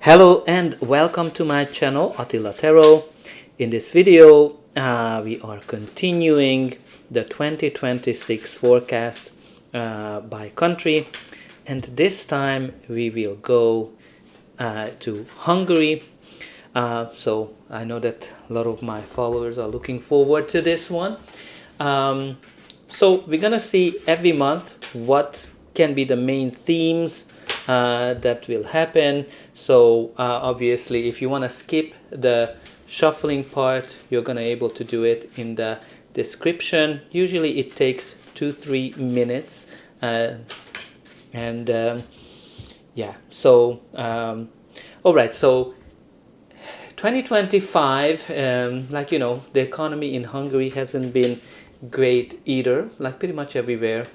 Hello and welcome to my channel Attila Tarot. In this video we are continuing the 2026 forecast by country, and this time we will go to Hungary. So I know that a lot of my followers are looking forward to this one. So we're gonna see every month what can be the main themes that will happen. So obviously if you want to skip the shuffling part, you're gonna able to do it in the description. Usually it takes 2-3 minutes, and yeah, so all right, so 2025, the economy in Hungary hasn't been great either, like pretty much everywhere.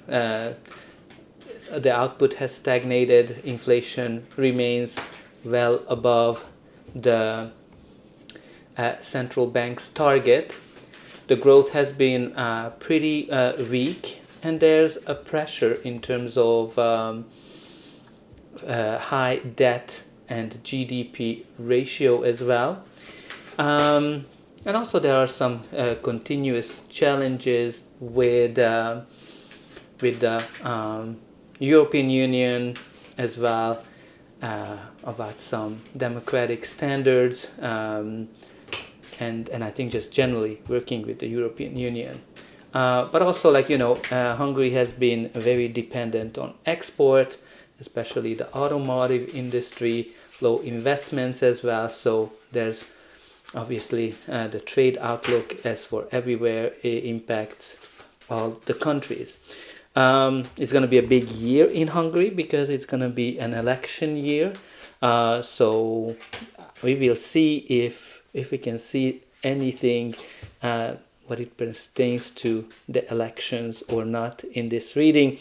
The output has stagnated, inflation remains well above the central bank's target. The growth has been pretty weak, and there's a pressure in terms of high debt and GDP ratio as well. And also there are some continuous challenges with the European Union as well, about some democratic standards, and I think just generally working with the European Union. But also, Hungary has been very dependent on export, especially the automotive industry, low investments as well. So there's obviously the trade outlook, as for everywhere, impacts all the countries. It's going to be a big year in Hungary because it's going to be an election year. So we will see if we can see anything what it pertains to the elections or not in this reading.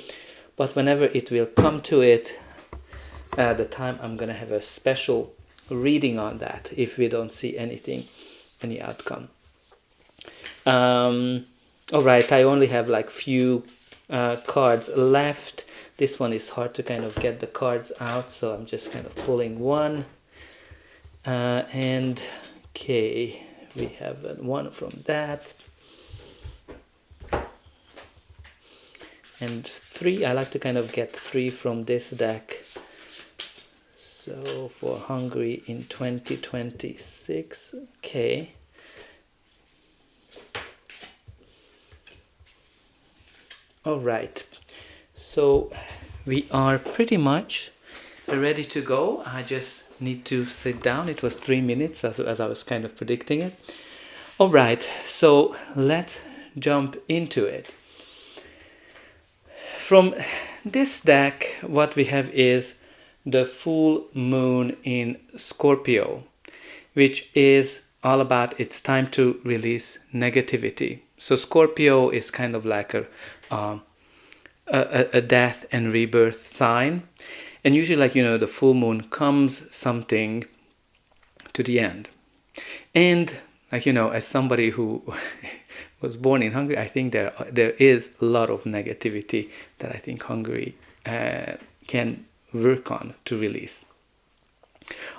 But whenever it will come to it, the time I'm going to have a special reading on that if we don't see any outcome. All right, I only have like few cards left. This one is hard to kind of get the cards out, so I'm just kind of pulling one. And okay, we have one from that. And three, I like to kind of get three from this deck. So for Hungary in 2026, okay. All right, so we are pretty much ready to go. I just need to sit down. It was 3 minutes as I was kind of predicting it. All right, so let's jump into it. From this deck, what we have is the full moon in Scorpio, which is all about it's time to release negativity. So Scorpio is kind of like a death and rebirth sign, and usually, the full moon comes something to the end. And as somebody who was born in Hungary, I think there is a lot of negativity that I think Hungary can work on to release.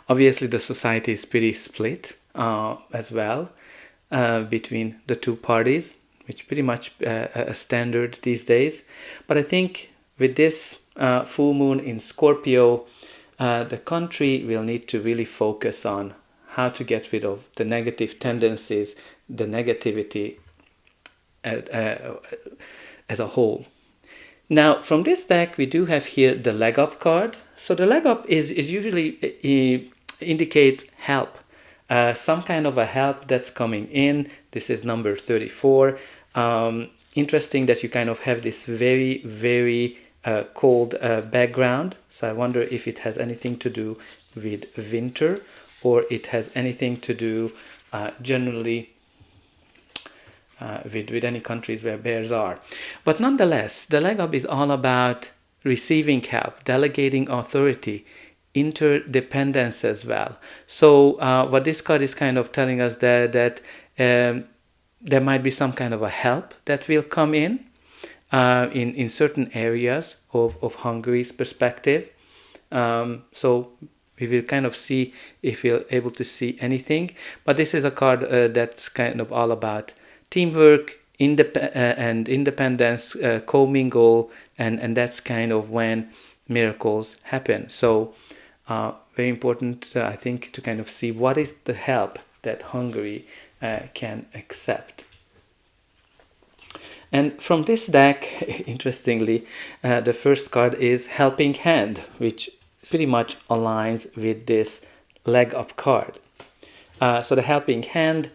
Obviously, the society is pretty split as well between the two parties, which pretty much a standard these days. But I think with this full moon in Scorpio, the country will need to really focus on how to get rid of the negative tendencies, the negativity as a whole. Now, from this deck, we do have here the leg up card. So the leg up is usually indicates help, some kind of a help that's coming in. This is number 34. Interesting that you kind of have this very, very cold background. So I wonder if it has anything to do with winter, or it has anything to do generally with any countries where bears are. But nonetheless, the leg up is all about receiving help, delegating authority, interdependence as well. So what this card is kind of telling us that there might be some kind of a help that will come in certain areas of Hungary's perspective. So we will kind of see if we're able to see anything. But this is a card that's kind of all about teamwork, and independence, commingle, and that's kind of when miracles happen. So very important, I think, to kind of see what is the help that Hungary can accept. And from this deck, interestingly, the first card is Helping Hand, which pretty much aligns with this leg up card. So the Helping Hand,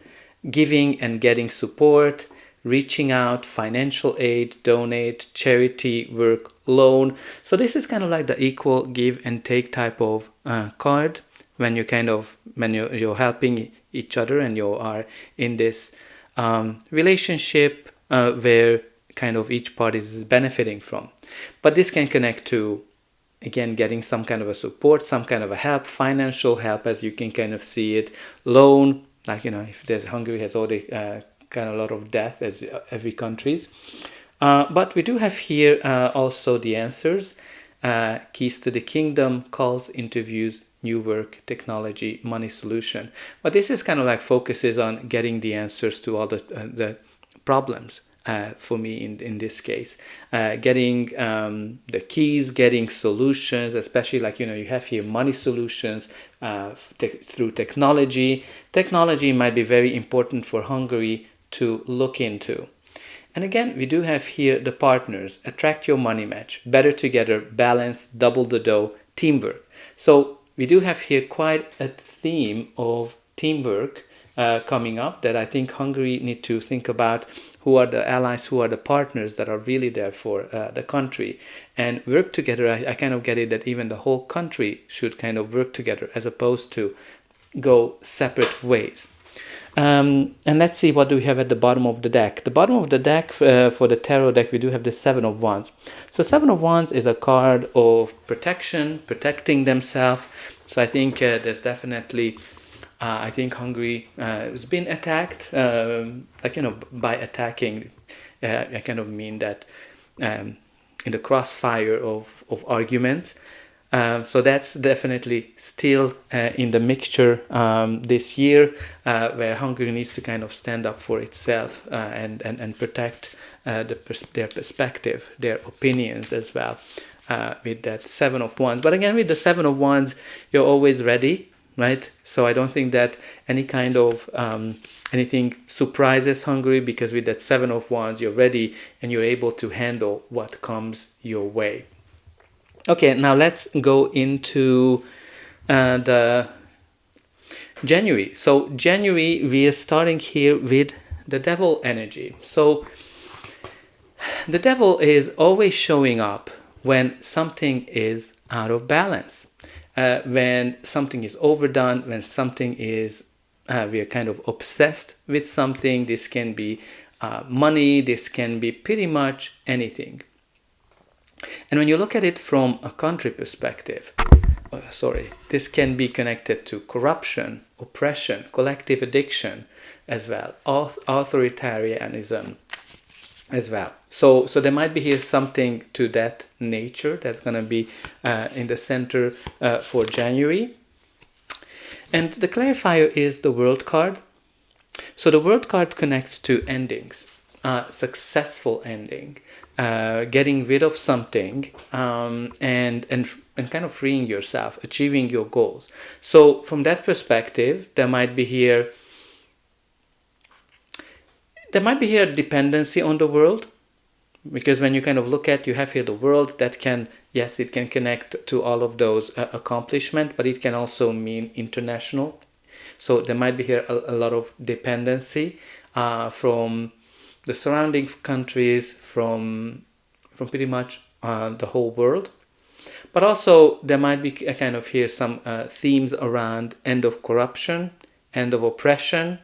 giving and getting support, reaching out, financial aid, donate, charity, work, loan. So this is kind of like the equal give and take type of card when you're helping each other and you are in this relationship where kind of each party is benefiting from. But this can connect to, again, getting some kind of a support, some kind of a help, financial help, as you can kind of see it, loan, like, if there's Hungary has already kind of a lot of debt, as every countries. But we do have here also the answers, keys to the kingdom, calls, interviews, new work, technology, money solution. But this is kind of like focuses on getting the answers to all the problems. For me in this case, getting the keys, getting solutions, especially like, you have here money solutions through technology. Technology might be very important for Hungary to look into. And again, we do have here the partners, attract your money match, better together, balance, double the dough, teamwork. So we do have here quite a theme of teamwork coming up that I think Hungary need to think about. Who are the allies, who are the partners that are really there for the country, and work together. I kind of get it that even the whole country should kind of work together as opposed to go separate ways. And let's see what do we have at the bottom of the deck. The bottom of the deck for the tarot deck, we do have the Seven of Wands. So Seven of Wands is a card of protection, protecting themselves. So I think there's definitely I think Hungary has been attacked, by attacking, I kind of mean that in the crossfire of arguments. So that's definitely still in the mixture this year, where Hungary needs to kind of stand up for itself and protect their perspective, their opinions as well, with that Seven of Wands. But again, with the Seven of Wands, you're always ready. Right, so I don't think that any kind of anything surprises Hungary, because with that Seven of Wands, you're ready and you're able to handle what comes your way. Okay, now let's go into the January. So January, we are starting here with the devil energy. So the devil is always showing up when something is out of balance. When something is overdone, when something is, we are kind of obsessed with something. This can be money, this can be pretty much anything. And when you look at it from a country perspective, this can be connected to corruption, oppression, collective addiction as well, authoritarianism as well. So there might be here something to that nature that's going to be in the center for January. And the clarifier is the World card. So the World card connects to endings, successful ending, getting rid of something, and kind of freeing yourself, achieving your goals. So from that perspective, there might be here dependency on the world, because when you kind of look at, you have here the world that can, yes, it can connect to all of those accomplishments, but it can also mean international. So there might be here a lot of dependency from the surrounding countries, from pretty much the whole world. But also there might be a kind of here some themes around end of corruption, end of oppression,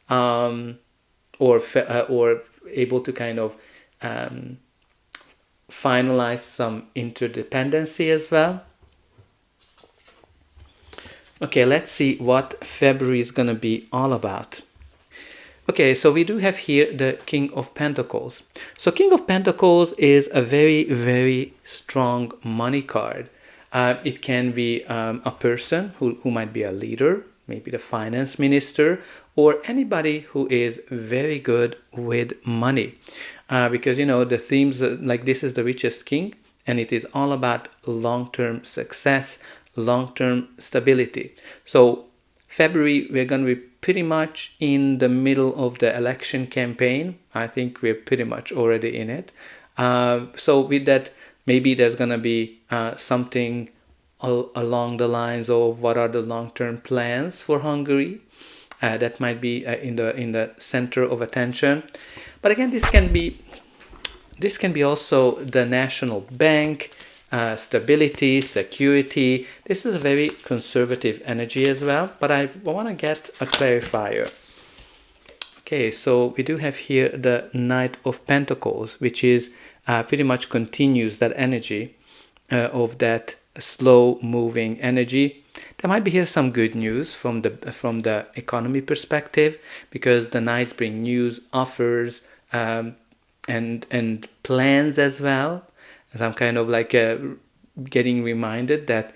or able to kind of finalize some interdependency as well. Okay, let's see what February is going to be all about. Okay, so we do have here the King of Pentacles. So King of Pentacles is a very, very strong money card. It can be a person who might be a leader, maybe the finance minister, or anybody who is very good with money. Because, the themes like this is the richest king, and it is all about long-term success, long-term stability. So February, we're going to be pretty much in the middle of the election campaign. I think we're pretty much already in it. So with that, maybe there's going to be something along the lines of what are the long-term plans for Hungary. That might be in the center of attention. But again, this can be also the national bank, stability, security. This is a very conservative energy as well, but I want to get a clarifier. Okay, so we do have here the Knight of Pentacles, which is pretty much continues that energy of that slow moving energy. There might be here some good news from the economy perspective, because the Knights bring news, offers, and plans as well. As I'm kind of like getting reminded that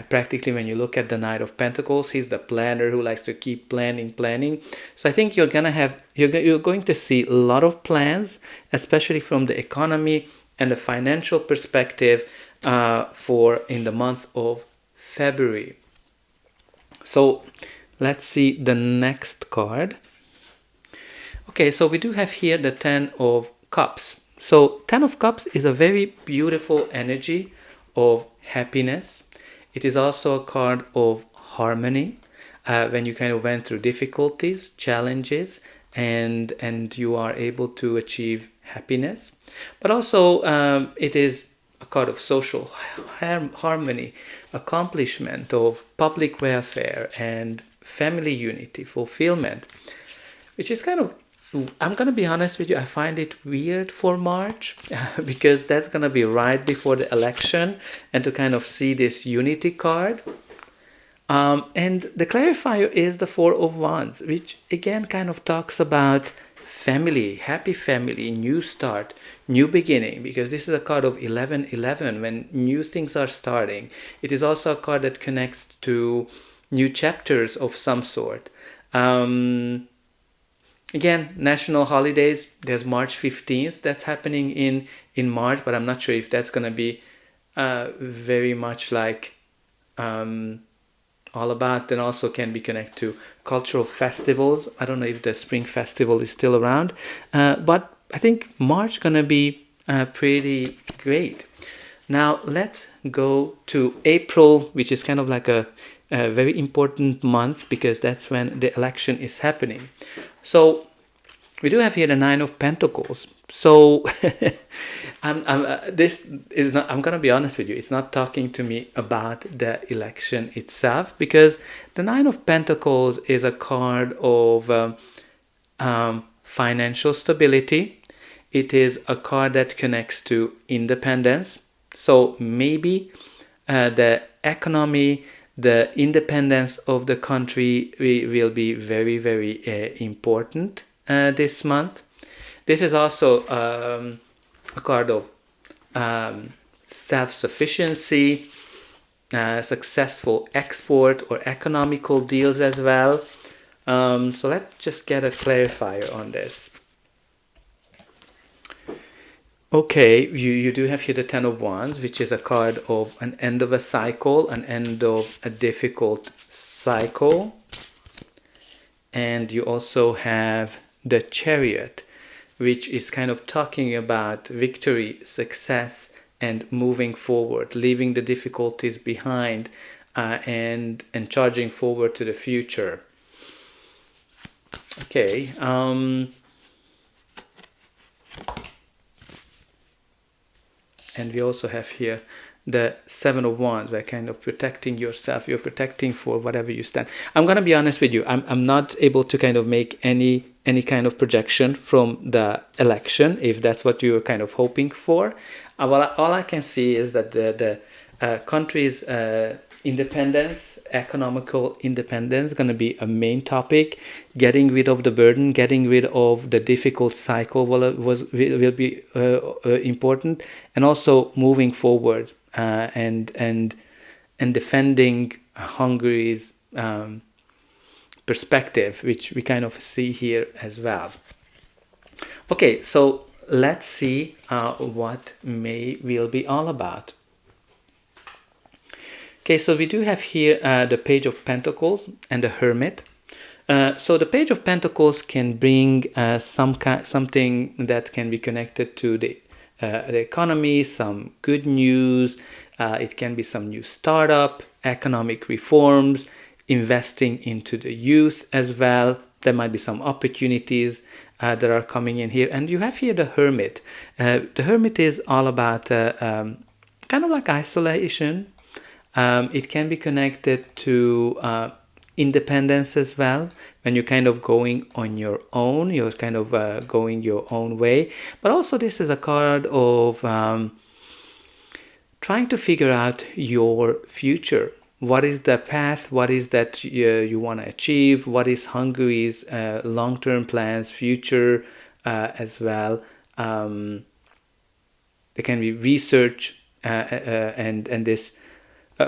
practically when you look at the Knight of Pentacles, he's the planner who likes to keep planning. So I think you're going to see a lot of plans, especially from the economy and the financial perspective, for in the month of February. So let's see the next card. Okay, so we do have here the Ten of Cups. So Ten of Cups is a very beautiful energy of happiness. It is also a card of harmony, when you kind of went through difficulties, challenges, and you are able to achieve happiness. But also it is a card of social harmony, accomplishment of public welfare, and family unity, fulfillment, which is kind of, I'm going to be honest with you, I find it weird for March because that's going to be right before the election, and to kind of see this unity card. And the clarifier is the Four of Wands, which again kind of talks about family, happy family, new start, new beginning, because this is a card of 11-11, when new things are starting. It is also a card that connects to new chapters of some sort. Again, national holidays, there's March 15th that's happening in March, but I'm not sure if that's going to be very much like all about. Then also can be connected to cultural festivals. I don't know if the Spring Festival is still around, but I think March going to be pretty great. Now let's go to April, which is kind of like a very important month, because that's when the election is happening. So we do have here the Nine of Pentacles. So this is not, I'm going to be honest with you, it's not talking to me about the election itself, because the Nine of Pentacles is a card of financial stability. It is a card that connects to independence. So maybe the economy, the independence of the country will be very, very important this month. This is also a card of self-sufficiency, successful export or economical deals as well. So let's just get a clarifier on this. Okay, you do have here the Ten of Wands, which is a card of an end of a cycle, an end of a difficult cycle. And you also have the Chariot, which is kind of talking about victory, success, and moving forward, leaving the difficulties behind, and charging forward to the future. Okay. And we also have here the Seven of Wands, where kind of protecting yourself, you're protecting for whatever you stand. I'm going to be honest with you, I'm not able to kind of make any kind of projection from the election, if that's what you were kind of hoping for. All I can see is that the country's independence, economical independence, is going to be a main topic. Getting rid of the burden, getting rid of the difficult cycle will be important, and also moving forward and and defending Hungary's perspective, which we kind of see here as well. Okay, so let's see what May will be all about. Okay, so we do have here the Page of Pentacles and the Hermit. So the Page of Pentacles can bring something that can be connected to the economy, some good news. It can be some new startup, economic reforms, investing into the youth as well. There might be some opportunities that are coming in here. And you have here the Hermit. The Hermit is all about kind of like isolation. It can be connected to independence as well, when you're kind of going on your own, you're kind of going your own way. But also this is a card of trying to figure out your future. What is the path? What is that you want to achieve? What is Hungary's long-term plans, future as well? There can be research and this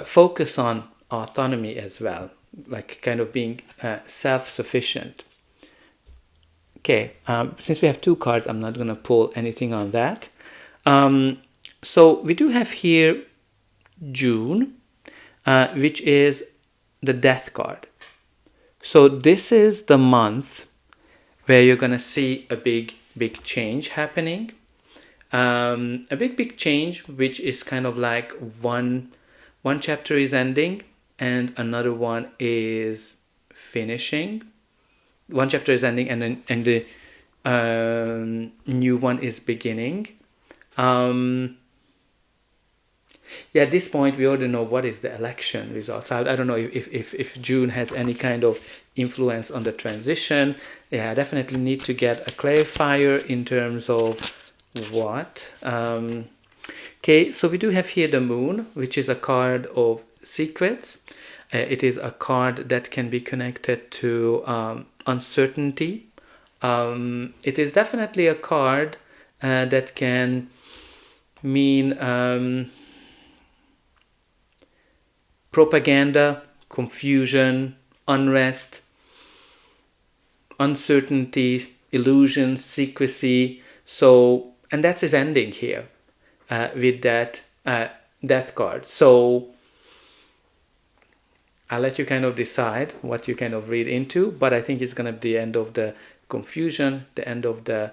focus on autonomy as well, like kind of being self-sufficient. Okay, since we have two cards, I'm not going to pull anything on that. So we do have here June, which is the Death card. So this is the month where you're going to see a big change happening. A big change, which is kind of like one chapter is ending and another one is finishing. One chapter is ending and the new one is beginning. At this point we already know what is the election results. I don't know if June has any kind of influence on the transition. I definitely need to get a clarifier in terms of what. Okay, so we do have here the Moon, which is a card of secrets. It is a card that can be connected to uncertainty. It is definitely a card that can mean propaganda, confusion, unrest, uncertainty, illusion, secrecy. So, and that's his ending here with that Death card. So I'll let you kind of decide what you kind of read into, but I think it's going to be the end of the confusion, the end of the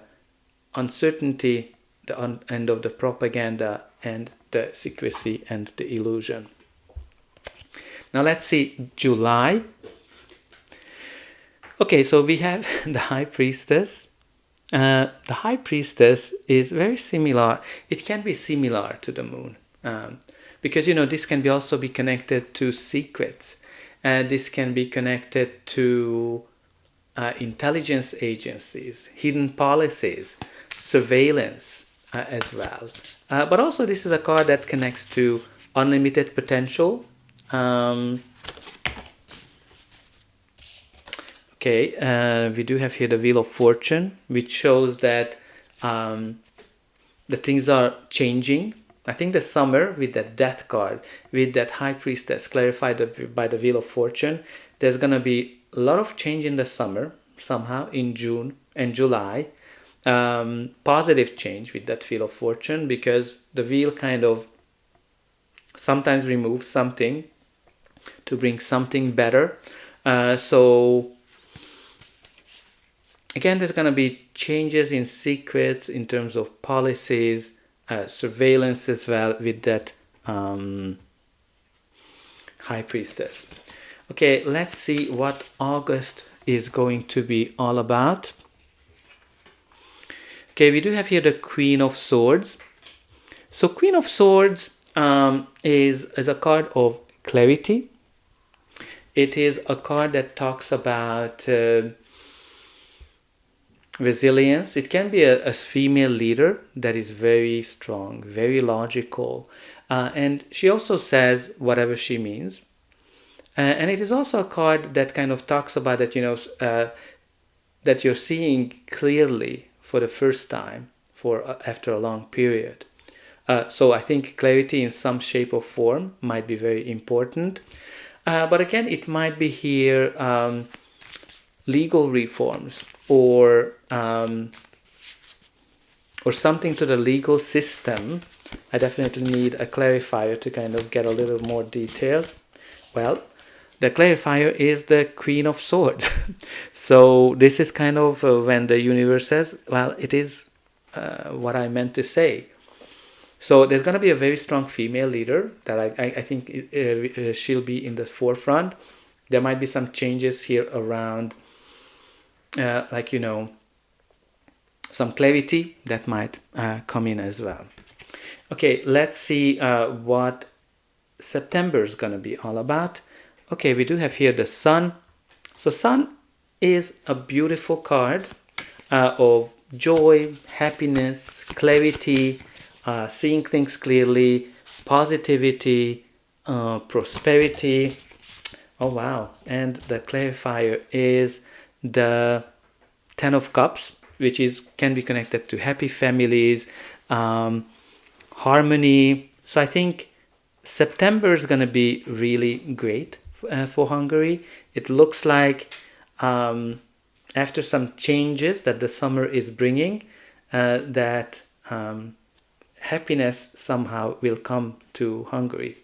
uncertainty, the end of the propaganda, and the secrecy and the illusion. Now let's see July. Okay, so we have the High Priestess. The High Priestess is very similar. It can be similar to the Moon because, you know, this can also be connected to secrets. This can be connected to intelligence agencies, hidden policies, surveillance as well. But also this is a card that connects to unlimited potential. We do have here the Wheel of Fortune, which shows that the things are changing. I think the summer with that Death card, with that High Priestess clarified by the Wheel of Fortune, there's going to be a lot of change in the summer, somehow in June and July. Positive change with that Wheel of Fortune, because the wheel kind of sometimes removes something to bring something better. So again, there's going to be changes in secrets in terms of policies, surveillance as well with that High Priestess. Okay, let's see what August is going to be all about. Okay, we do have here the Queen of Swords. So Queen of Swords is a card of clarity. It is a card that talks about resilience. It can be a female leader that is very strong, very logical. And she also says whatever she means. And it is also a card that kind of talks about that, you know, that you're seeing clearly for the first time after a long period. So I think clarity in some shape or form might be very important. But again, it might be here legal reforms or something to the legal system. I definitely need a clarifier to kind of get a little more details. Well, the clarifier is the Queen of Swords. So this is kind of when the universe says, well, it is what I meant to say. So there's going to be a very strong female leader that I think she'll be in the forefront. There might be some changes here around, like, you know, some clarity that might come in as well. Okay, let's see what September is going to be all about. Okay, we do have here the Sun. So Sun is a beautiful card of joy, happiness, clarity, seeing things clearly, positivity, prosperity. Oh wow, and the clarifier is the Ten of Cups, which can be connected to happy families, harmony. So I think September is going to be really great for Hungary. It looks like after some changes that the summer is bringing, that happiness somehow will come to Hungary.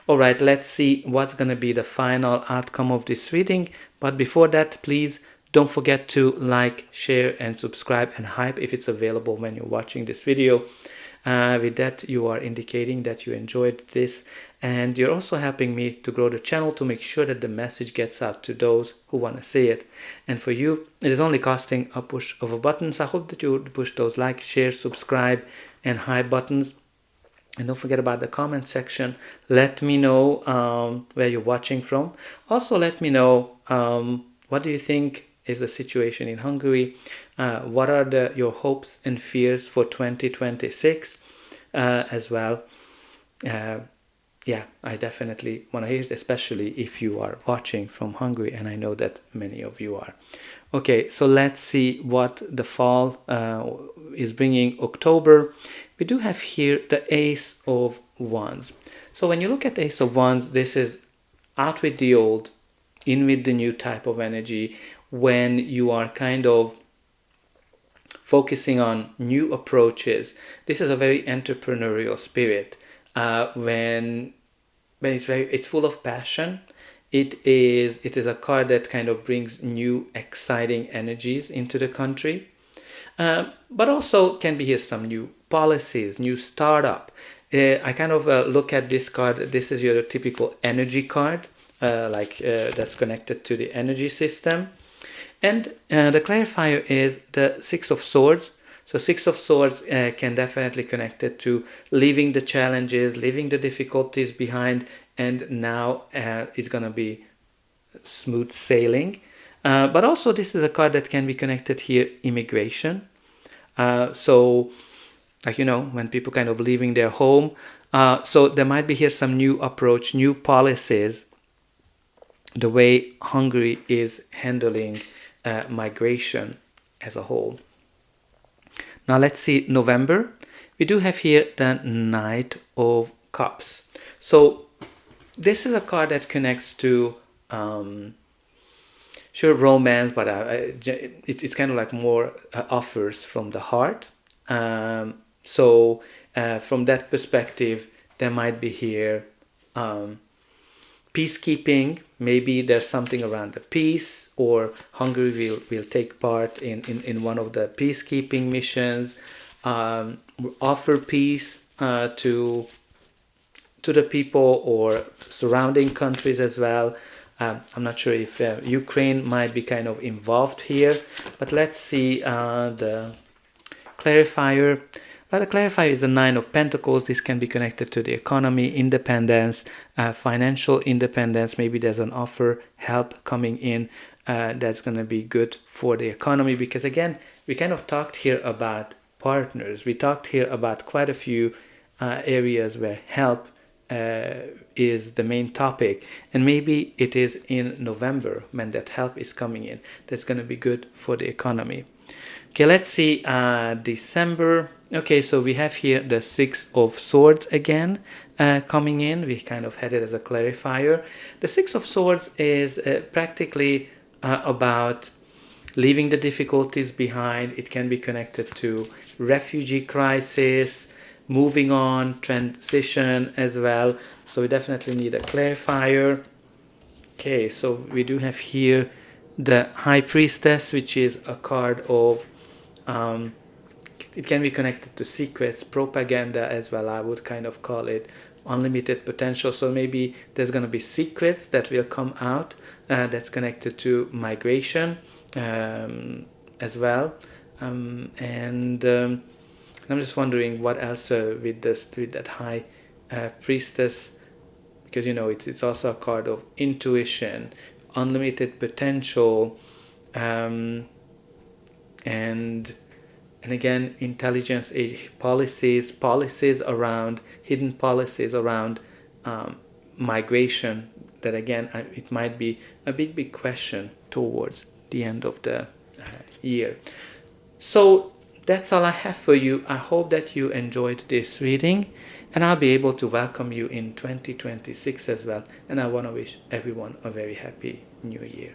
All right, let's see what's going to be the final outcome of this reading. But before that, please don't forget to like, share, and subscribe, and hype if it's available when you're watching this video. With that, you are indicating that you enjoyed this, and you're also helping me to grow the channel to make sure that the message gets out to those who want to see it. And for you, it is only costing a push of a button. So I hope that you would push those like, share, subscribe, and hype buttons. And don't forget about the comment section. Let me know where you're watching from. Also, let me know what do you think is the situation in Hungary. What are your hopes and fears for 2026 as well? Yeah, I definitely want to hear it, especially if you are watching from Hungary, and I know that many of you are. Okay, so let's see what the fall is bringing. October, we do have here the Ace of Wands. So when you look at Ace of Wands, this is out with the old, in with the new type of energy, when you are kind of focusing on new approaches. This is a very entrepreneurial spirit. When it's full of passion. It is a card that kind of brings new exciting energies into the country, but also can be here some new policies, new startup. I kind of look at this card. This is your typical energy card, that's connected to the energy system. And the clarifier is the Six of Swords. So Six of Swords can definitely connect it to leaving the challenges, leaving the difficulties behind, and now it's going to be smooth sailing. But also this is a card that can be connected here, immigration. So, like, you know, when people kind of leaving their home. So there might be here some new approach, new policies, the way Hungary is handling migration as a whole. Now let's see November. We do have here the Knight of Cups. So this is a card that connects to sure romance, but it's kind of like more offers from the heart. So from that perspective, there might be here peacekeeping. Maybe there's something around the peace, or Hungary will take part in one of the peacekeeping missions, offer peace to the people or surrounding countries as well. I'm not sure if Ukraine might be kind of involved here, but let's see the clarifier. The clarifier is the Nine of Pentacles. This can be connected to the economy, independence, financial independence. Maybe there's an offer, help coming in that's going to be good for the economy. Because again, we kind of talked here about partners. We talked here about quite a few areas where help is the main topic. And maybe it is in November when that help is coming in. That's going to be good for the economy. Okay, let's see December. Okay, so we have here the Six of Swords again coming in. We kind of had it as a clarifier. The Six of Swords is practically about leaving the difficulties behind. It can be connected to refugee crisis, moving on, transition as well. So we definitely need a clarifier. Okay, so we do have here the High Priestess, which is a card of it can be connected to secrets, propaganda as well. I would kind of call it unlimited potential. So maybe there's going to be secrets that will come out that's connected to migration as well. And I'm just wondering what else with that High Priestess, because it's also a card of intuition, unlimited potential, and again, intelligence, policies around, hidden policies around migration, that again, it might be a big question towards the end of the year. So that's all I have for you. I hope that you enjoyed this reading, and I'll be able to welcome you in 2026 as well. And I want to wish everyone a very happy new year.